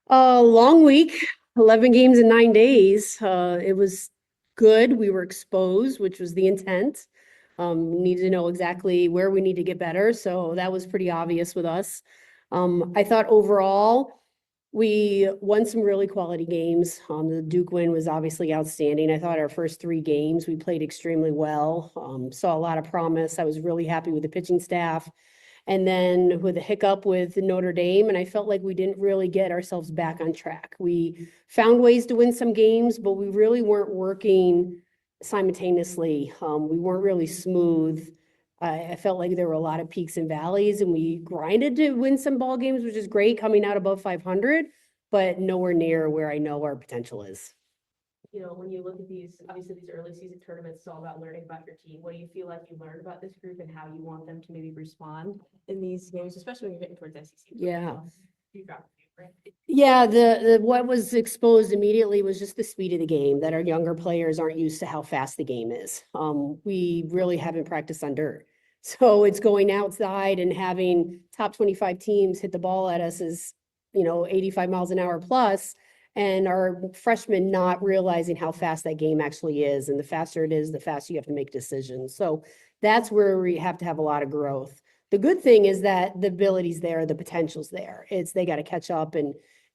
Long week, 11 games in 9 days. It was good. We were exposed, which was the intent. Needed to know exactly where we need to get better. So that was pretty obvious with us. I thought overall, we won some really quality games. The Duke win was obviously outstanding. I thought our first three games, we played extremely well. Saw a lot of promise. I was really happy with the pitching staff. And then with a hiccup with Notre Dame, and I felt like we didn't really get ourselves back on track. We found ways to win some games, but we really weren't working simultaneously. We weren't really smooth. I felt like there were a lot of peaks and valleys, and we grinded to win some ball games, which is great, coming out above 500, but nowhere near where I know our potential is. When you look at these, obviously these early season tournaments, it's all about learning about your team. What do you feel like you learned about this group and how you want them to maybe respond in these games, especially when you're getting towards SEC? Yeah. Right? Yeah, the what was exposed immediately was just the speed of the game, that our younger players aren't used to how fast the game is. We really haven't practiced on dirt. So it's going outside and having top 25 teams hit the ball at us is, 85 miles an hour plus, and our freshmen not realizing how fast that game actually is. And the faster it is, the faster you have to make decisions. So that's where we have to have a lot of growth. The good thing is that the ability's there, the potential's there. It's they got to catch up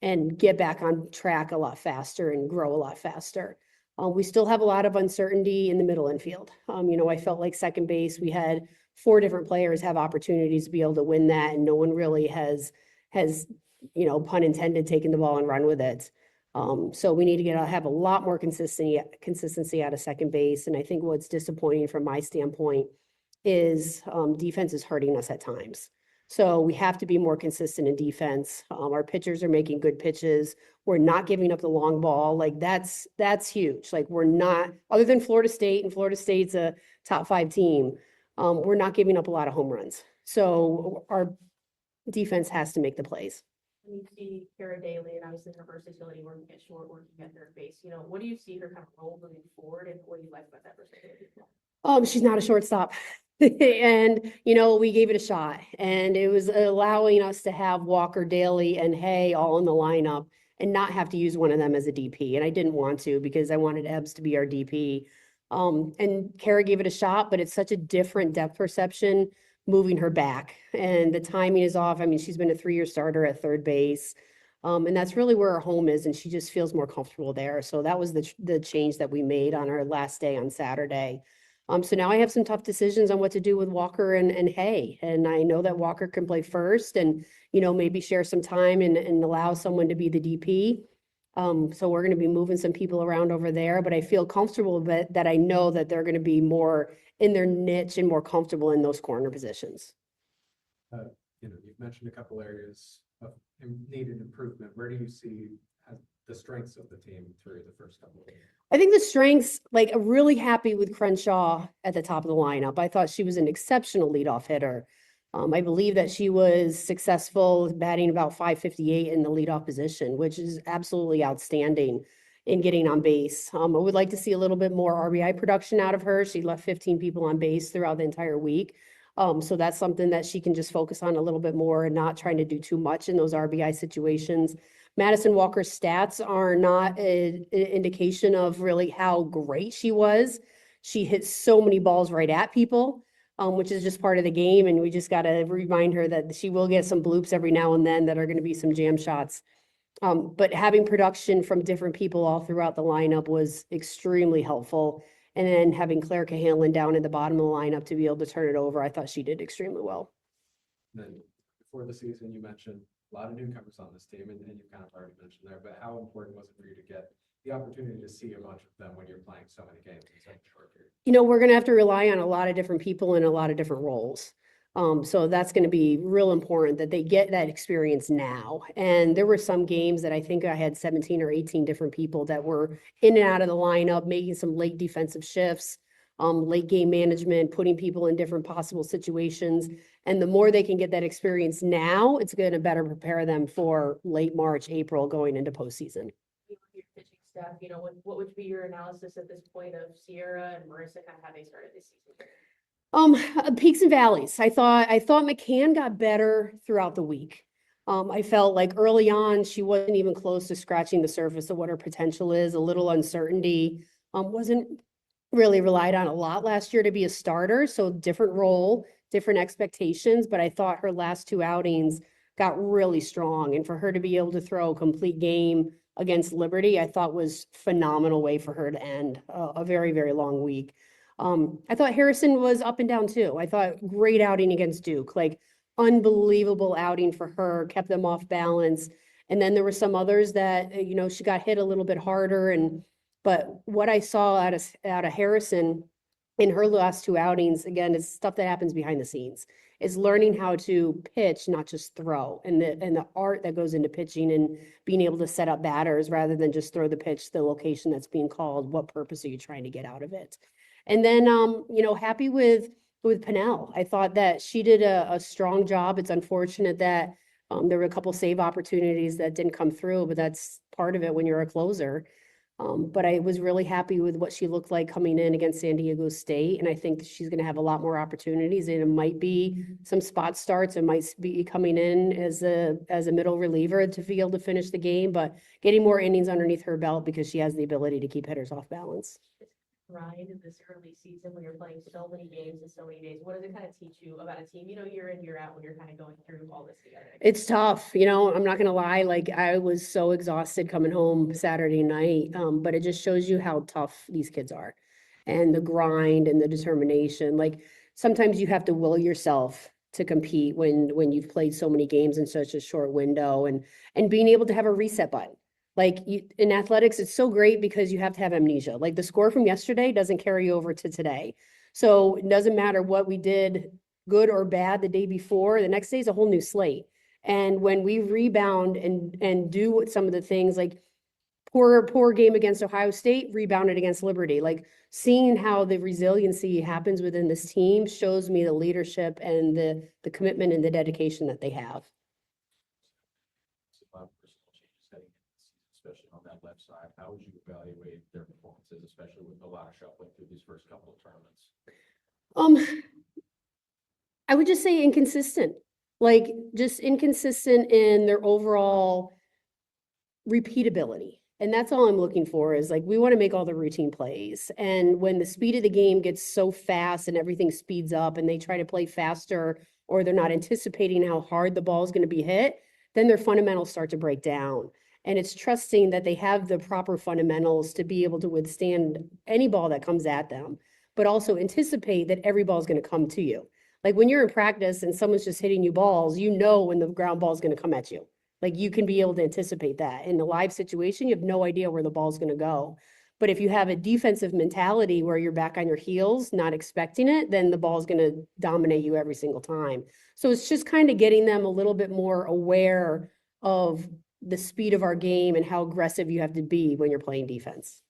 and get back on track a lot faster and grow a lot faster. We still have a lot of uncertainty in the middle infield. I felt like second base, we had four different players have opportunities to be able to win that, and no one really has pun intended, taken the ball and run with it. So we need to have a lot more consistency out of second base. And I think what's disappointing from my standpoint is defense is hurting us at times. So we have to be more consistent in defense. Our pitchers are making good pitches. We're not giving up the long ball. Like that's huge. Like we're not, other than Florida State, and Florida State's a top 5 team, we're not giving up a lot of home runs. So our defense has to make the plays. You see Kara Daly and obviously her versatility working at short, working at third base. What do you see her kind of role moving forward, and what do you like about that versatility? She's not a shortstop. And, we gave it a shot, and it was allowing us to have Walker, Daly, and Hay all in the lineup and not have to use one of them as a DP. And I didn't want to, because I wanted Ebbs to be our DP. And Kara gave it a shot, but it's such a different depth perception moving her back, and the timing is off. I mean, she's been a 3-year starter at third base. And that's really where her home is, and she just feels more comfortable there. So that was the change that we made on our last day on Saturday. So now I have some tough decisions on what to do with Walker and Hay. And I know that Walker can play first and, maybe share some time and allow someone to be the DP. So we're going to be moving some people around over there, but I feel comfortable that I know that they're going to be more in their niche and more comfortable in those corner positions. You've mentioned a couple areas of needed improvement. Where do you see the strengths of the team through the first couple of years? I think the strengths, like, I'm really happy with Crenshaw at the top of the lineup. I thought she was an exceptional leadoff hitter. I believe that she was successful batting about 558 in the leadoff position, which is absolutely outstanding in getting on base. I would like to see a little bit more RBI production out of her. She left 15 people on base throughout the entire week. So that's something that she can just focus on a little bit more and not trying to do too much in those RBI situations. Madison Walker's stats are not an indication of really how great she was. She hit so many balls right at people, which is just part of the game. And we just got to remind her that she will get some bloops every now and then that are going to be some jam shots. But having production from different people all throughout the lineup was extremely helpful. And then having Claire Cahanlin down at the bottom of the lineup to be able to turn it over, I thought she did extremely well. Then before the season, you mentioned a lot of newcomers on this team, and you kind of already mentioned there, but how important was it for you to get the opportunity to see a bunch of them when you're playing so many games in such a short period? We're going to have to rely on a lot of different people in a lot of different roles. So that's going to be real important that they get that experience now. And there were some games that I think I had 17 or 18 different people that were in and out of the lineup, making some late defensive shifts, late game management, putting people in different possible situations. And the more they can get that experience now, it's going to better prepare them for late March, April, going into postseason. Your pitching staff, what would be your analysis at this point of Sierra and Marissa, kind of how they started this season? Peaks and valleys. I thought McCann got better throughout the week. I felt like early on, she wasn't even close to scratching the surface of what her potential is, a little uncertainty. Wasn't really relied on a lot last year to be a starter, so different role, different expectations, but I thought her last two outings got really strong, and for her to be able to throw a complete game against Liberty, I thought was phenomenal way for her to end a very, very long week. I thought Harrison was up and down too. I thought great outing against Duke, like unbelievable outing for her, kept them off balance. And then there were some others that, she got hit a little bit harder. But what I saw out of Harrison in her last two outings, again, is stuff that happens behind the scenes. Is learning how to pitch, not just throw, and the art that goes into pitching and being able to set up batters rather than just throw the pitch to the location that's being called. What purpose are you trying to get out of it? And then, happy with Pennell. I thought that she did a strong job. It's unfortunate that there were a couple save opportunities that didn't come through, but that's part of it when you're a closer. But I was really happy with what she looked like coming in against San Diego State, and I think that she's going to have a lot more opportunities, and it might be some spot starts. It might be coming in as a middle reliever to be able to finish the game, but getting more innings underneath her belt because she has the ability to keep hitters off balance. Grind in this early season when you're playing so many games in so many days? What does it kind of teach you about a team, year in, year out, when you're kind of going through all this together? It's tough, I'm not gonna lie, like I was so exhausted coming home Saturday night, but it just shows you how tough these kids are and the grind and the determination. Like sometimes you have to will yourself to compete when you've played so many games in such a short window and being able to have a reset button. Like in athletics, it's so great because you have to have amnesia. Like the score from yesterday doesn't carry over to today. So it doesn't matter what we did, good or bad, the day before, the next day is a whole new slate. And when we rebound and do what some of the things like poor game against Ohio State, rebounded against Liberty, like seeing how the resiliency happens within this team shows me the leadership and the commitment and the dedication that they have. Especially on that left side, how would you evaluate their performances, especially with a lot of shuffling through these first couple of tournaments? I would just say inconsistent, like just inconsistent in their overall repeatability. And that's all I'm looking for is like, we want to make all the routine plays. And when the speed of the game gets so fast and everything speeds up and they try to play faster, or they're not anticipating how hard the ball is going to be hit, then their fundamentals start to break down. And it's trusting that they have the proper fundamentals to be able to withstand any ball that comes at them, but also anticipate that every ball is going to come to you. Like when you're in practice and someone's just hitting you balls, when the ground ball is going to come at you. Like you can be able to anticipate that. In the live situation, you have no idea where the ball is going to go. But if you have a defensive mentality where you're back on your heels, not expecting it, then the ball is going to dominate you every single time. So it's just kind of getting them a little bit more aware of the speed of our game and how aggressive you have to be when you're playing defense.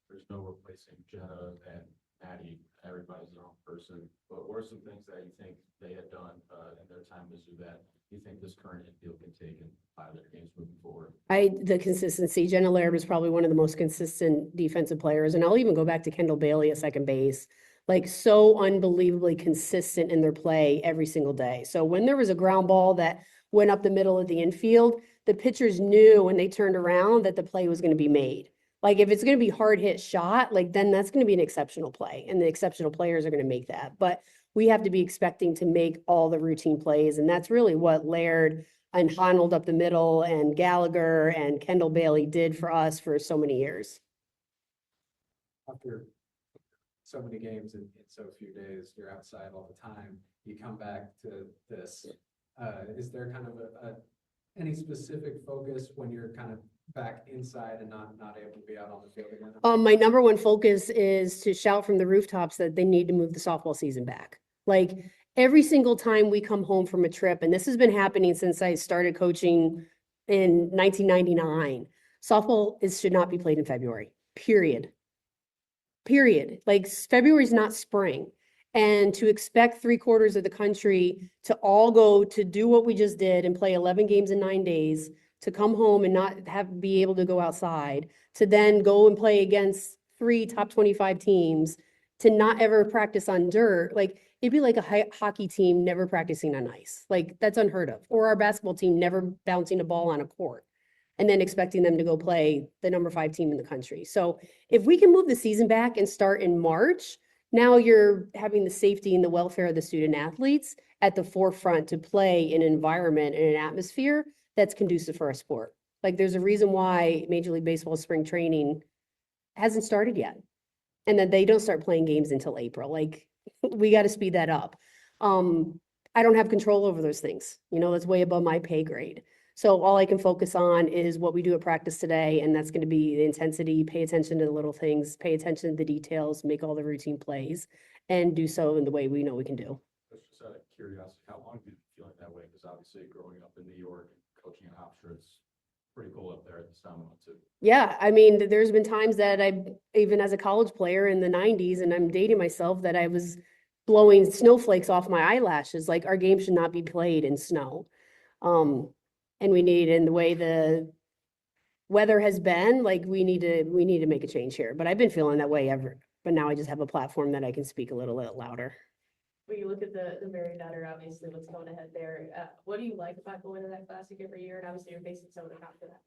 There's no replacing Jenna and Maddie. Everybody's their own person. But what are some things that you think they had done in their time at Mizzou that you think this current infield can take and apply their games moving forward? The consistency. Jenna Laird was probably one of the most consistent defensive players. And I'll even go back to Kendall Bailey at second base. Like so unbelievably consistent in their play every single day. So when there was a ground ball that went up the middle of the infield, the pitchers knew when they turned around that the play was going to be made. Like if it's going to be hard hit shot, like then that's going to be an exceptional play and the exceptional players are going to make that. But we have to be expecting to make all the routine plays. And that's really what Laird and Honnold up the middle and Gallagher and Kendall Bailey did for us for so many years. After so many games in so few days, you're outside all the time, you come back to this. Is there kind of any specific focus when you're kind of back inside and not able to be out on the field again? My number one focus is to shout from the rooftops that they need to move the softball season back. Like every single time we come home from a trip, and this has been happening since I started coaching in 1999, softball should not be played in February, period. Like February is not spring. And to expect 3/4 of the country to all go to do what we just did and play 11 games in 9 days, to come home and not be able to go outside, to then go and play against 3 top 25 teams, to not ever practice on dirt. Like it'd be like a hockey team never practicing on ice. Like, that's unheard of. Or our basketball team never bouncing a ball on a court and then expecting them to go play the number 5 team in the country. So if we can move the season back and start in March, now you're having the safety and the welfare of the student athletes at the forefront to play in an environment and an atmosphere that's conducive for our sport. Like, there's a reason why Major League Baseball spring training hasn't started yet. And then they don't start playing games until April. Like, we got to speed that up. I don't have control over those things. You know, that's way above my pay grade. So all I can focus on is what we do at practice today, and that's going to be the intensity, pay attention to the little things, pay attention to the details, make all the routine plays, and do so in the way we know we can do. Just out of curiosity, how long have you been feeling that way? Because obviously growing up in New York and coaching in Hofstra, it's pretty cool up there at this time too. Yeah, I mean, there's been times that even as a college player in the 90s, and I'm dating myself, that I was blowing snowflakes off my eyelashes. Like, our game should not be played in snow. And we need, in the way the weather has been, like, we need to make a change here. But I've been feeling that way ever. But now I just have a platform that I can speak a little bit louder. When you look at the Marriott, obviously what's going ahead there, what do you like about going to that classic every year? And obviously you're facing some of the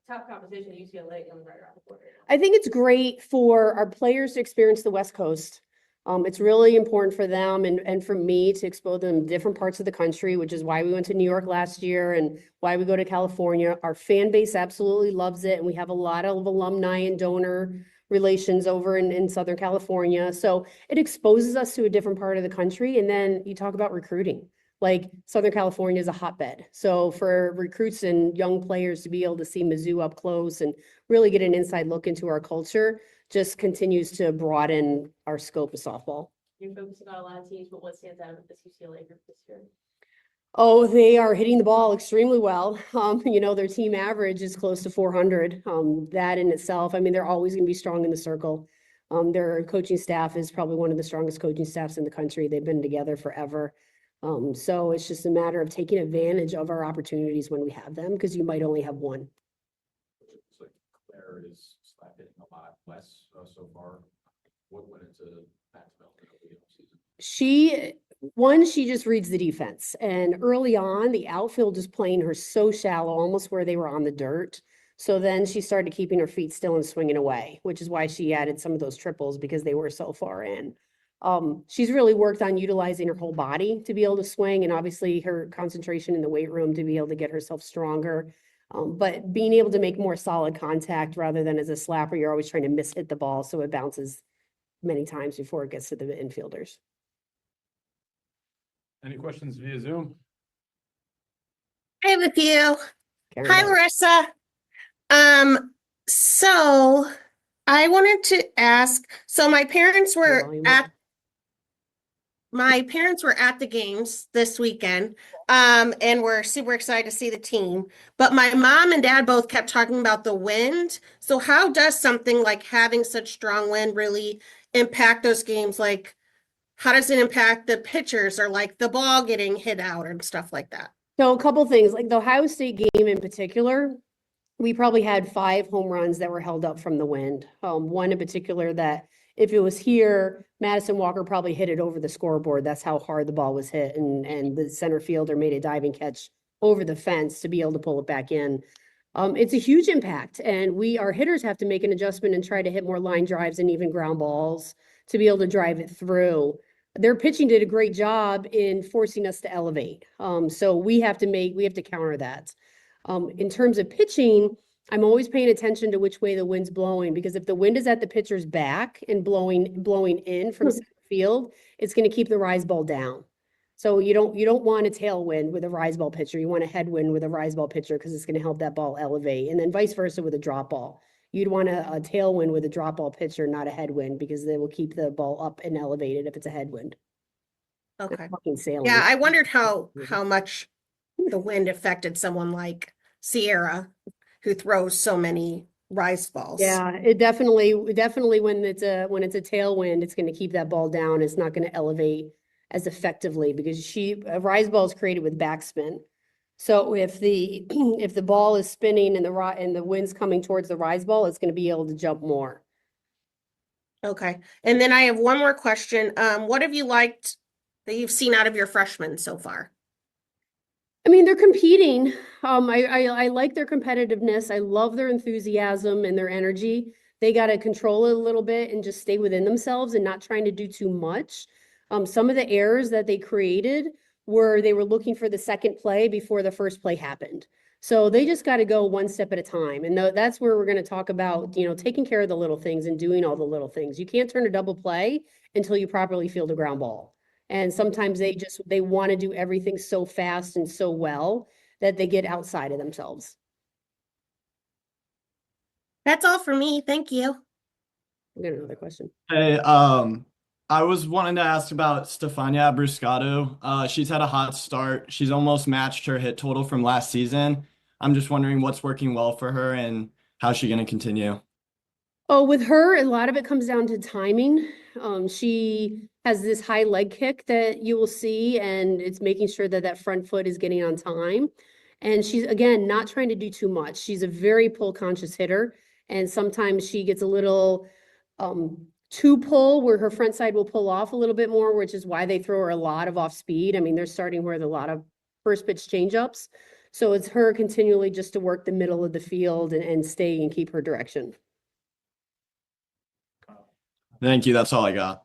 top competition, UCLA coming right around the corner. I think it's great for our players to experience the West Coast. It's really important for them and for me to expose them to different parts of the country, which is why we went to New York last year and why we go to California. Our fan base absolutely loves it, and we have a lot of alumni and donor relations over in Southern California. So it exposes us to a different part of the country. And then you talk about recruiting. Like, Southern California is a hotbed. So for recruits and young players to be able to see Mizzou up close and really get an inside look into our culture just continues to broaden our scope of softball. You're focusing on a lot of teams, but what stands out with this UCLA group this year? Oh, they are hitting the ball extremely well. You know, their team average is close to 400. That in itself, I mean, they're always going to be strong in the circle. Their coaching staff is probably one of the strongest coaching staffs in the country. They've been together forever. So it's just a matter of taking advantage of our opportunities when we have them, because you might only have one. It's like Claire is slap hitting a lot less so far. What went into that development of the season? She just reads the defense, and early on the outfield is playing her so shallow, almost where they were on the dirt. So then she started keeping her feet still and swinging away, which is why she added some of those triples, because they were so far in. She's really worked on utilizing her whole body to be able to swing, and obviously her concentration in the weight room to be able to get herself stronger. But being able to make more solid contact rather than as a slapper, you're always trying to miss hit the ball so it bounces many times before it gets to the infielders. Any questions via Zoom? I have a few. Karen Hi, does. Larissa. So I wanted to ask, so my parents were volume at up. the games this weekend, and we're super excited to see the team. But my mom and dad both kept talking about the wind. So how does something like having such strong wind really impact those games? Like, how does it impact the pitchers, or like the ball getting hit out and stuff like that? So a couple things, like the Ohio State game in particular, we probably had 5 home runs that were held up from the wind. One in particular that if it was here, Madison Walker probably hit it over the scoreboard. That's how hard the ball was hit. And the center fielder made a diving catch over the fence to be able to pull it back in. It's a huge impact, and our hitters have to make an adjustment and try to hit more line drives and even ground balls to be able to drive it through. Their pitching did a great job in forcing us to elevate. So we have to counter that. In terms of pitching, I'm always paying attention to which way the wind's blowing, because if the wind is at the pitcher's back and blowing in from center field, it's going to keep the rise ball down. So you don't want a tailwind with a rise ball pitcher. You want a headwind with a rise ball pitcher, because it's going to help that ball elevate, and then vice versa with a drop ball. You'd want a tailwind with a drop ball pitcher, not a headwind, because they will keep the ball up and elevated if it's a headwind. Okay. Fucking sailing. Yeah, I wondered how much the wind affected someone like Sierra, who throws so many rise balls. Yeah, it definitely when it's a tailwind, it's going to keep that ball down. It's not going to elevate as effectively, because a rise ball is created with backspin. So if the ball is spinning and the wind's coming towards the rise ball, it's going to be able to jump more. Okay. And then I have one more question. What have you liked that you've seen out of your freshmen so far? I mean, they're competing. I like their competitiveness. I love their enthusiasm and their energy. They got to control it a little bit and just stay within themselves and not trying to do too much. Some of the errors that they created were they were looking for the second play before the first play happened. So they just got to go one step at a time. And that's where we're going to talk about, taking care of the little things and doing all the little things. You can't turn a double play until you properly field a ground ball. And sometimes they want to do everything so fast and so well that they get outside of themselves. That's all for me. Thank you. I got another question. Hey, I was wanting to ask about Stefania Bruscato. She's had a hot start. She's almost matched her hit total from last season. I'm just wondering what's working well for her and how's she going to continue? Oh, with her, a lot of it comes down to timing. She has this high leg kick that you will see, and it's making sure that that front foot is getting on time. And she's, again, not trying to do too much. She's a very pull conscious hitter, and sometimes she gets a little too pull where her front side will pull off a little bit more, which is why they throw her a lot of off speed. I mean, they're starting with a lot of first pitch changeups. So it's her continually just to work the middle of the field and stay and keep her direction. Thank you. That's all I got.